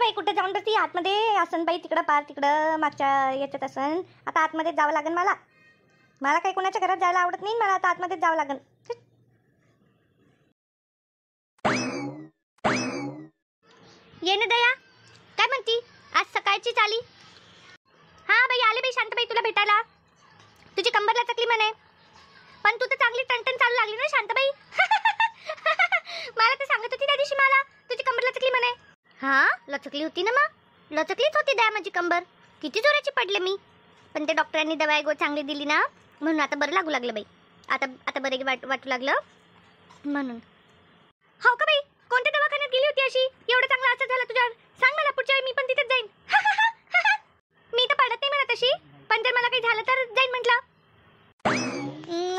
बाई कुठे जाऊन बसती आतमध्ये असन बाई तिकडं पार तिकडं मागच्या याच्यात असन. आता आतमध्ये जावं लागेल मला. मला काही कोणाच्या घरात जायला आवडत नाही. मला आता आतमध्येच जावं लागेल. ये ना दया, काय म्हणती आज सकाळचीच आली? हा बाई आले बाई शांताबाई तुला भेटायला. तुझी कंबरला चकली म्हणे. पण तू तर चांगली टणटण चालू लागली ना शांताबाई. मला तर सांगत होती त्या दिवशी मला तुझी कंबरला चकली म्हणे. हा लचकली होती ना मग. लचकलीच होती दया माझी कंबर. किती जोराची पडले मी. पण ते डॉक्टरांनी दवाई गो चांगली दिली ना म्हणून आता बरं लागू लागलं बाई. आता बरं वाटू लागलं म्हणून. हो का बाई कोणत्या दवाखान्यात गेली होती अशी एवढं चांगलं असं झालं तुझ्यावर? सांग मला पुढच्या वेळी मी पण तिथेच जाईन. मी तर पडत नाही म्हणत तशी पण जर मला काही झालं तर जाईन म्हटलं.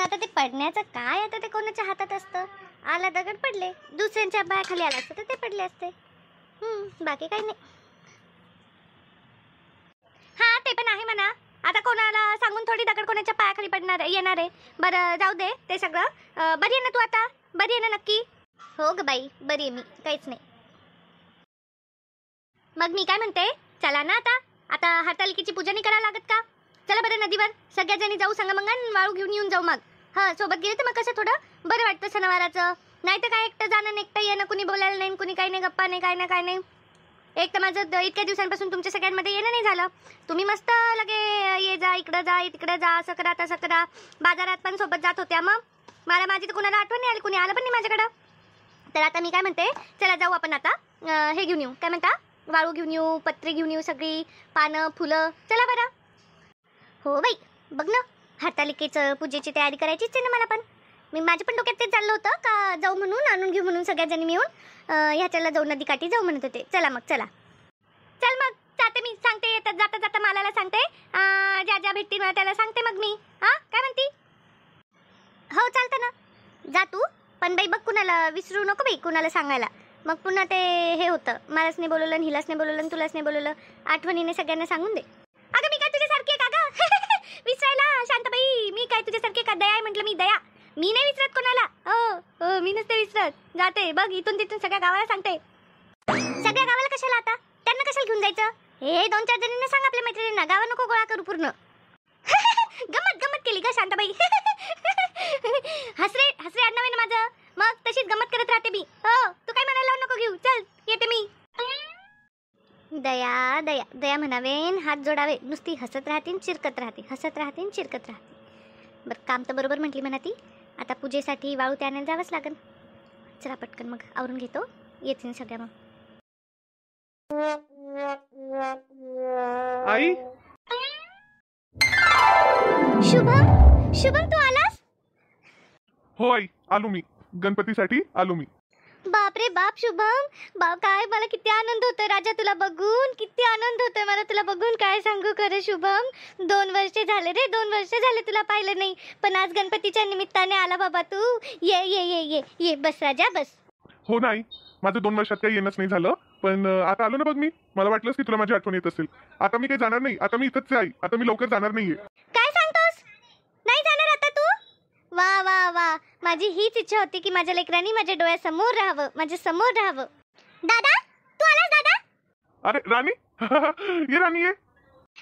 आता ते पडण्याचं काय आता ते कोणाच्या हातात असतं. आला दगड पडले दुसऱ्यांच्या पायाखाली आला असतं तर ते पडले असते. बाकी काही नाही. हा ते पण आहे म्हणा. आता कोणाला सांगून थोडी दगड कोणाच्या पायाखाली पडणार येणार आहे. बरं जाऊ दे ते सगळं. बरी आहे ना तू आता? बरी आहे ना नक्की? हो ग बाई बरी आहे मी काहीच नाही. मग मी काय म्हणते चला ना आता हरतालिकेची पूजा नाही करायला लागत का? चला बरं नदीवर सगळ्या जणी जाऊ सांगा मग वाळू घेऊन येऊन जाऊ मग. हा सोबत गेले तर मग कसं थोडं बरं वाटतं सणवाराचं. नाही तर काय एकटं जाणं एकटं येणं कुणी बोलायला नाही कुणी काही नाही गप्पा नाही काय ना काय नाही. एक तर माझं इतक्या दिवसांपासून तुमच्या सगळ्यांमध्ये येणं नाही झालं. तुम्ही मस्त लगे ये जा इकडं जा तिकडं जा असं करा तसं करा. बाजारात पण सोबत जात होत्या मग मला माझी तर कुणाला आठवण नाही आली कुणी आलं पण नाही माझ्याकडं. तर आता मी काय म्हणते चला जाऊ आपण आता हे घेऊन येऊ काय म्हणता वाळू घेऊन येऊ पत्री घेऊन येऊ सगळी पानं फुलं. चला बरं. हो बाई बघ ना हरतालिकेचं पूजेची तयारी करायचीच आहे ना मला पण. मी माझ्या पण डोक्यात तेच चाललं होतं का जाऊ म्हणून आणून घेऊ म्हणून सगळ्या जणी मिळून ह्याच्याला जाऊ नदीकाठी जाऊ म्हणत होते. चला मग चला चल मग जाते मी सांगते येतात जाता जाता मालाला सांगते ज्या ज्या भेटतील मला त्याला सांगते मग मी. हा काय म्हणती? हो चालतं ना जा तू पण बाई बघ कुणाला विसरू नको बाई कुणाला सांगायला. मग पुन्हा ते हे होतं मलाच नाही बोलवलं हिलाच नाही बोलवलं तुलाच नाही बोलवलं. आठवणीने सगळ्यांना सांगून दे. अगं मी काय तुझ्यासारखी आहे का गं? विसरायला शांताबाई मी काय तुझ्यासारखी का? दया आहे म्हटलं मी दया. मी नाही विसरत कोणाला. हो मी नसते विसरत. जाते बघ इथून तिथून सगळ्या गावाला सांगते. सगळ्या गावाला कशाला आता? त्यांना कशाला घेऊन जायचं? हे 2-4 जणींना सांग आपल्या मैत्रिणींना गावा नको गोळा करू पूर्ण. गमत केली का शांताबाई? हसरे आडनाव आहे ना माझं. मग तशीच गमत करत राहते मी. हो तू काय म्हणायला लावू नको घेऊ. चल येते मी. दया दया दया म्हणावेन हात जोडावे. नुसती हसत राहते चिरकत राहते हसत राहते चिरकत राहते. बरं काम तर बरोबर म्हटली म्हणा ती. आता पूजेसाठी वाळू ते आणायला जावंच लागेल. चला पटकन मग आवरून घेतो येते सगळ्या मग. आई शुभम तू आलास? हो आई आलो मी. गणपतीसाठी आलो मी. बाप रे बाप शुभम बाप काय मला किती आनंद होतोय राजा तुला बघून. किती आनंद होतोय मला तुला बघून काय सांगू खरं शुभम. 2 वर्ष झाले रे 2 वर्ष झाले तुला पाहिलं नाही. पण आज गणपतीच्या निमित्ताने आला बाबा तू. ये ये ये ये ये बस राजा बस. हो नाही माझं 2 वर्षात काही येणंच नाही झालं पण आता आलो ना बघ मी. मला वाटलंच की तुला माझी आठवण येत असेल. आता मी काही जाणार नाही. आता मी इथंच आहे आई. आता मी लवकर जाणार नाहीये. काय सांगतोस? नाही जाणार आता तू? वा वा वा माझी हीच इच्छा होती की माझ्या लेकरांनी माझ्या डोळ्यासमोर राहावं माझ्या समोर राहावं. दादा तू आलास दादा? अरे राणी ये राणी ये.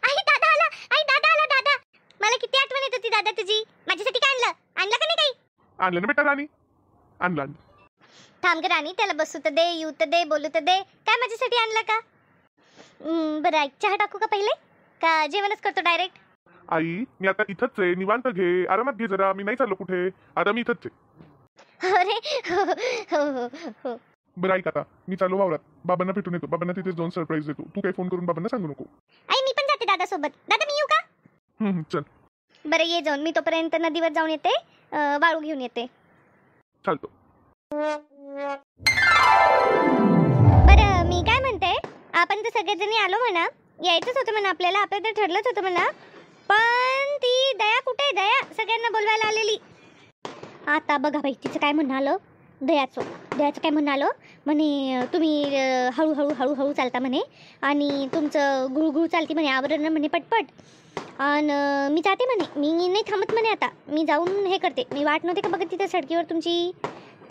आई दादा आला. आई दादा आला दादा. मला किती आठवण येत होती दादा तुझी. माझ्यासाठी काय आणलं का नाही काही? आणलं ना बेटा राणी आणलं. थांब ग राणी त्याला बसू तर दे येऊ तर दे बोलू तर दे. काय माझ्यासाठी आणलं का? बरं ऐक चहा टाकू का पहिले का जेवणच करतो डायरेक्ट? आई मी आता इथंच आहे. निवांत घे आरामात घे जरा. मी नाही चाललो कुठे. आता मी इथंच आहे. अरे हो. बरं ऐक आता मी चालू वावरात. बाबांना भेटून येतो. बाबांना तिथेच जाऊन सरप्राईज देतो. तू काही फोन करून बाबांना सांगू नको. आई मी पण जाते दादा सोबत. दादा मी येऊ का? चल बरं ये जाऊन. मी तोपर्यंत नदीवर जाऊन येते वाळू घेऊन येते. चालतो. बरं मी काय म्हणते आपण तर सगळेजणी आलो म्हणा. यायचंच होतं म्हणा आपल्याला. आपलं तर ठरलंच होतं म्हणा. पण ती दया कुठे? दया सगळ्यांना बोलवायला आलेली. आता बघा बाई तिचं काय म्हणालं. दयाचं काय म्हणालं म्हणे तुम्ही हळूहळू चालता म्हणे आणि तुमचं गुळगुळ चालते म्हणे आवरण म्हणे पटपट. आणि मी जाते म्हणे. मी नाही थांबत म्हणे. आता मी जाऊन हे करते. मी वाट नव्हते का बघत तिथं सडकीवर तुमची.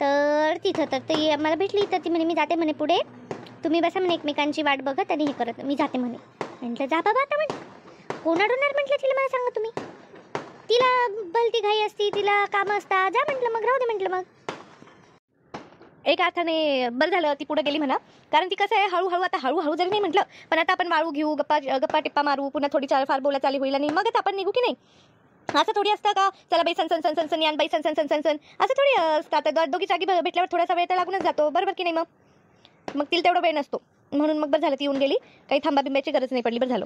तर तिथं तर ती मला भेटली तर ती म्हणे मी जाते म्हणे पुढे तुम्ही बसा म्हणे एकमेकांची वाट बघत आणि हे करत, मी जाते म्हणे. म्हटलं जा बाबा आता म्हणे. कोण अडवणार म्हटलं तिला, मला सांगा तुम्ही. तिला भलती घाई असती, तिला कामं असतात. जा म्हटलं मग, राहू दे म्हटलं मग. एक अर्थाने बरं झालं ती पुढे गेली म्हणा, कारण ती कसं आहे हळूहळू, आता हळूहळू जरी नाही म्हटलं पण आता आपण वाळू घेऊ, गप्पा टिप्पा मारू, पुन्हा थोडी चाल फार बोला चाली होईल आणि मगच आपण निघू की नाही. असं थोडी असतं का चला बाई सन सन सन सन यान बाई सन सन सन सन सन, असं थोडी असतं. आता दोघी जागी भेटल्यावर थोडासा वेळ तर लागूनच जातो, बरोबर की नाही. मग तिला तेवढा वेळ नसतो, म्हणून मग बरं झालं ती येऊन गेली. काही थांबा बिंबाची गरज नाही पडली, बरं झालं.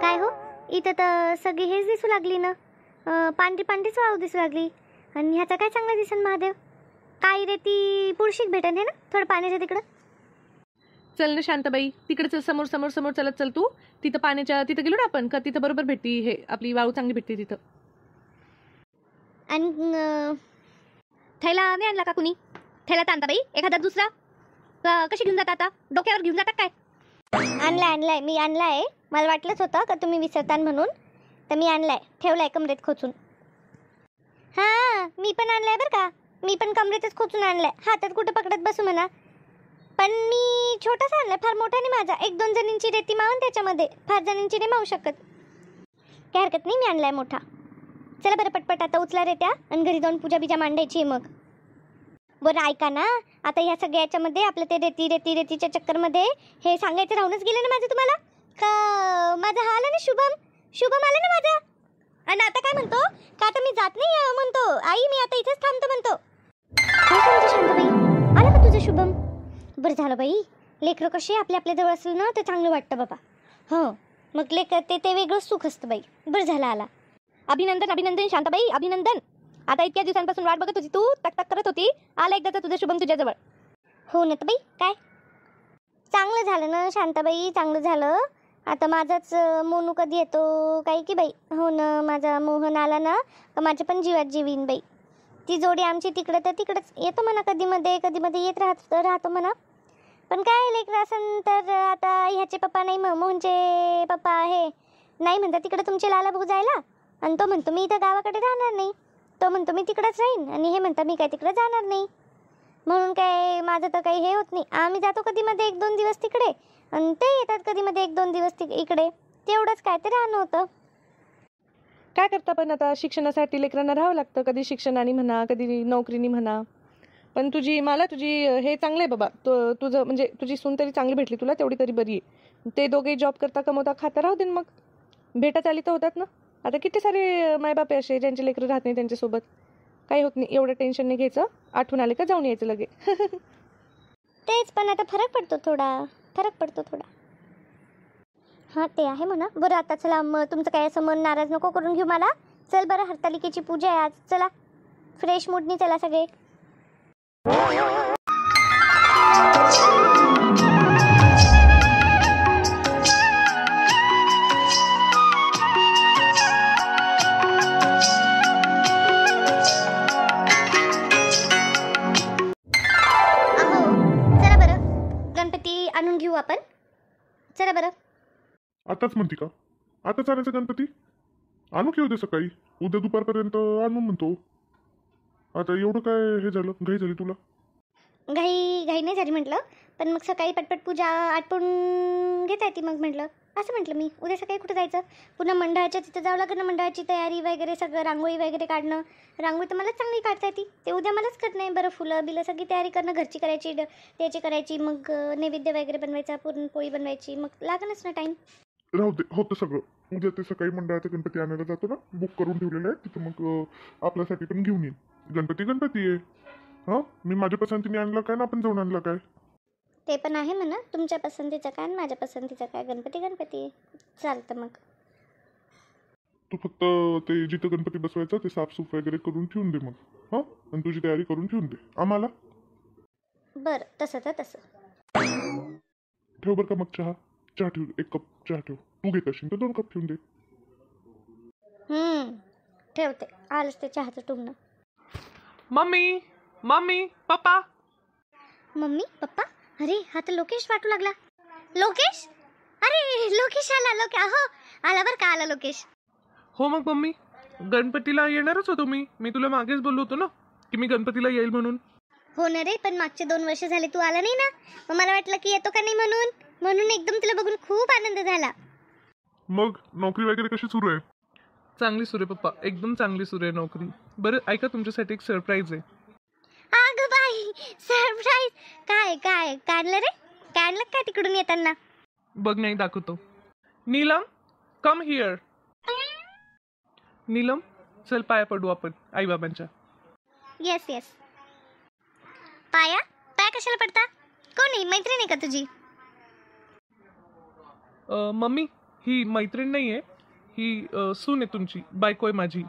काय हो, इथं तर सगळी हेच दिसू लागली ना, पांढरी पांढरीच वाळू दिसू लागली. आणि ह्याचा काय चांगला दिसन महादेव. काय रे ती पुळशीक भेटन हे ना थोडं पाण्याच्या तिकडं. चल ना शांताबाई, तिकडे चल, समोर समोर समोर चलत चल तू. तिथं पाण्याच्या तिथं गेलो ना आपण का, तिथं बरोबर भेटती हे आपली वाळू चांगली भेटते तिथं. आणि थैला नाही आणला का कुणी? थैला आणता बाई एखादा दुसरा. कशी घेऊन जाता आता, डोक्यावर घेऊन जाता काय? आणलाय मी आणलाय. मला वाटलंच होतं का तुम्ही विसरतान म्हणून, तर मी आणलाय, ठेवलाय कमरेत खोचून. हां मी पण आणलाय बरं का, मी पण कमरेतच खोचून आणलाय, हातात कुठं पकडत बसू म्हणा. पण मी छोटासा आणलाय, फार मोठा नाही माझा. 1-2 जणींची रेती मावून त्याच्यामध्ये, फार जणींची नाही मावू शकत. काय हरकत नाही, मी आणलाय मोठा. चला बरं पटपट आता उचला रेत्या आणि घरी जाऊन पूजा बिजा मांडायची मग. बरं ऐका ना, आता ह्या सगळ्या याच्यामध्ये आपलं ते रेतीच्या चक्करमध्ये हे सांगायचं राहूनच गेलं ना माझं तुम्हाला, का माझं हा आला ना शुभम आला ना माझा. आणि आता काय म्हणतो का, आता मी जात नाही म्हणतो, आई मी आता इथेच थांबतो म्हणतो. काय सांगतो शांताबाई, आला का तुझं शुभम? बरं झालं बाई, लेकरं कसे आपल्या जवळ असलं ना तर चांगलं वाटतं बाबा. हो मग लेकर ते वेगळंच सुख असतं बाई. बरं झालं आला. अभिनंदन शांताबाई, अभिनंदन. आता इतक्या दिवसांपासून वाट बघत होती तू, तक करत होती, आला एकदा तुझं शुभम तुझ्याजवळ. हो ना तर बाई, काय चांगलं झालं ना शांताबाई, चांगलं झालं. आता माझाच मोनू कधी येतो काय की बाई. हो ना, माझा मोहन आला ना तर माझ्या पण जीवात जीवीन बाई. ती जोडी आमची तिकडं तर तिकडंच येतो म्हणा, कधी मध्ये येत राहतो म्हणा. पण काय लेकरं असन तर आता ह्याचे पप्पा नाही, मोहनचे पप्पा हे नाही म्हणतात तिकडे तुमचे लाला भाऊ जायला. आणि तो म्हणतो मी इथं गावाकडे राहणार नाही, तो म्हणतो मी तिकडेच राहीन. आणि हे म्हणतात मी काय तिकडे जाणार नाही. म्हणून काय माझं तर काही हे होत नाही. आम्ही जातो कधी मध्ये 1-2 दिवस तिकडे आणि ते येतात कधी मध्ये 1-2 दिवस इकडे, तेवढंच काय ते राहणं होतं. काय करता, पण आता शिक्षणासाठी लेकरांना राहावं लागतं, कधी शिक्षणाने म्हणा कधी नोकरीनी म्हणा. पण तुझी हे चांगलं आहे बाबा. तुझं म्हणजे तुझी सून तरी चांगली भेटली तुला, तेवढी तरी बरी आहे. ते दोघे जॉब करता कमवता खाता राहू दे मग, भेटत आली तर होतात ना. आता किती सारे मायबाप आहे असे ज्यांचे लेकरं राहत नाही त्यांच्यासोबत. काही होत नाही, एवढं टेन्शन नाही घ्यायचं, आठवण आले का जाऊन यायचं लगे. तेच, पण आता फरक पडतो थोडा. हां ते आहे म्हणा. बरं आता चला मग, तुमचं काय असं मन नाराज नको करून घेऊ मला. चल बरं, हरतालिकेची पूजा आहे आज, चला फ्रेश मूडनी चला सगळे. चला बरं, गणपती आणून घेऊ आपण. चला बरं. आताच म्हणते का, आताच आणायचं गणपती? आणू की उद्या सकाळी, उद्या दुपारपर्यंत आणू म्हणतो. आता एवढं काय हे झालं, घाई झाली तुला? घाई नाही झाली म्हटलं, पण मग सकाळी पटपट पूजा आटपून घेता येते मग म्हटलं. असं म्हटलं मी, उद्या सकाळी कुठं जायचं, पुन्हा मंडळाच्या तिथं जावं लागेल ना. मंडळाची तयारी वगैरे सगळं, रांगोळी वगैरे काढणं. रांगोळी तर मलाच चांगली काढता येते, ते उद्या मलाच करत नाही. बरं फुलं बिलं सगळी तयारी करणं, घरची करायची, त्याची करायची, मग नैवेद्य वगैरे बनवायचा, पुरणपोळी बनवायची, मग लागणच ना टाईम. राहू दे, होतं सगळं. उद्या ते सकाळी मंडळाचा गणपती आणायला जातो ना, बुक करून ठेवलेलं आहे तिथं, मग आपल्यासाठी पण घेऊन येईन. गणपती आहे. हां मी माझ्या पसंतीने आणलं काय ना, आपण जाऊन आणलं काय. ते पण आहे म्हणा, तुमच्या पसंतीचं काय आणि माझ्या पसंतीचं काय. गणपती चालतं मग. तू फक्त ते जिथं गणपती बसवायचं ते साफसूफ वगैरे करून ठेवून दे मग. हां आणि तुझी तयारी करून ठेवून दे आम्हाला. बरं तसं तर तसं. ठेव बरं का मग चहा ठेव, 1 कप चहा ठेव. तू घेत असेल तर 2 कप ठेवून दे. ठेवते, आलंच ते चहाचं टुमणं. Mummy papa. मम्मी पप्पा, अरे हा तर लोकेश वाटू लागला. लोकेश, अरे लोकेश आला. हो आला बरं का, आला लोकेश. हो मग मम्मी, गणपतीला येणारच होतो मी तुला मागेच बोललो होतो ना की मी गणपतीला येईल म्हणून. हो ना रे, पण मागचे 2 वर्ष झाले तू आला नाही ना, मग मला वाटलं की येतो का नाही म्हणून एकदम तुला बघून खूप आनंद झाला. मग नोकरी वगैरे कशी सुरू आहे? चांगली सुरू आहे पप्पा, एकदम चांगली सुरू आहे नोकरी. बरं ऐका, तुमच्यासाठी एक सरप्राईज आहे. अगं बाई, सरप्राईज! काय काय काढलं रे? काढलं काय तिकडून येताना? बघ नाही दाखवतो. Neelam, come here. नीलम, चल पाया पडू आपण आईबाबांच्या. Yes yes. पाया पाया कशाला पडता? कोणी मैत्रीण आहे का तुझी? मम्मी, ही मैत्रीण नाही आहे, ही सून आहे तुमची, बायको आहे माझी.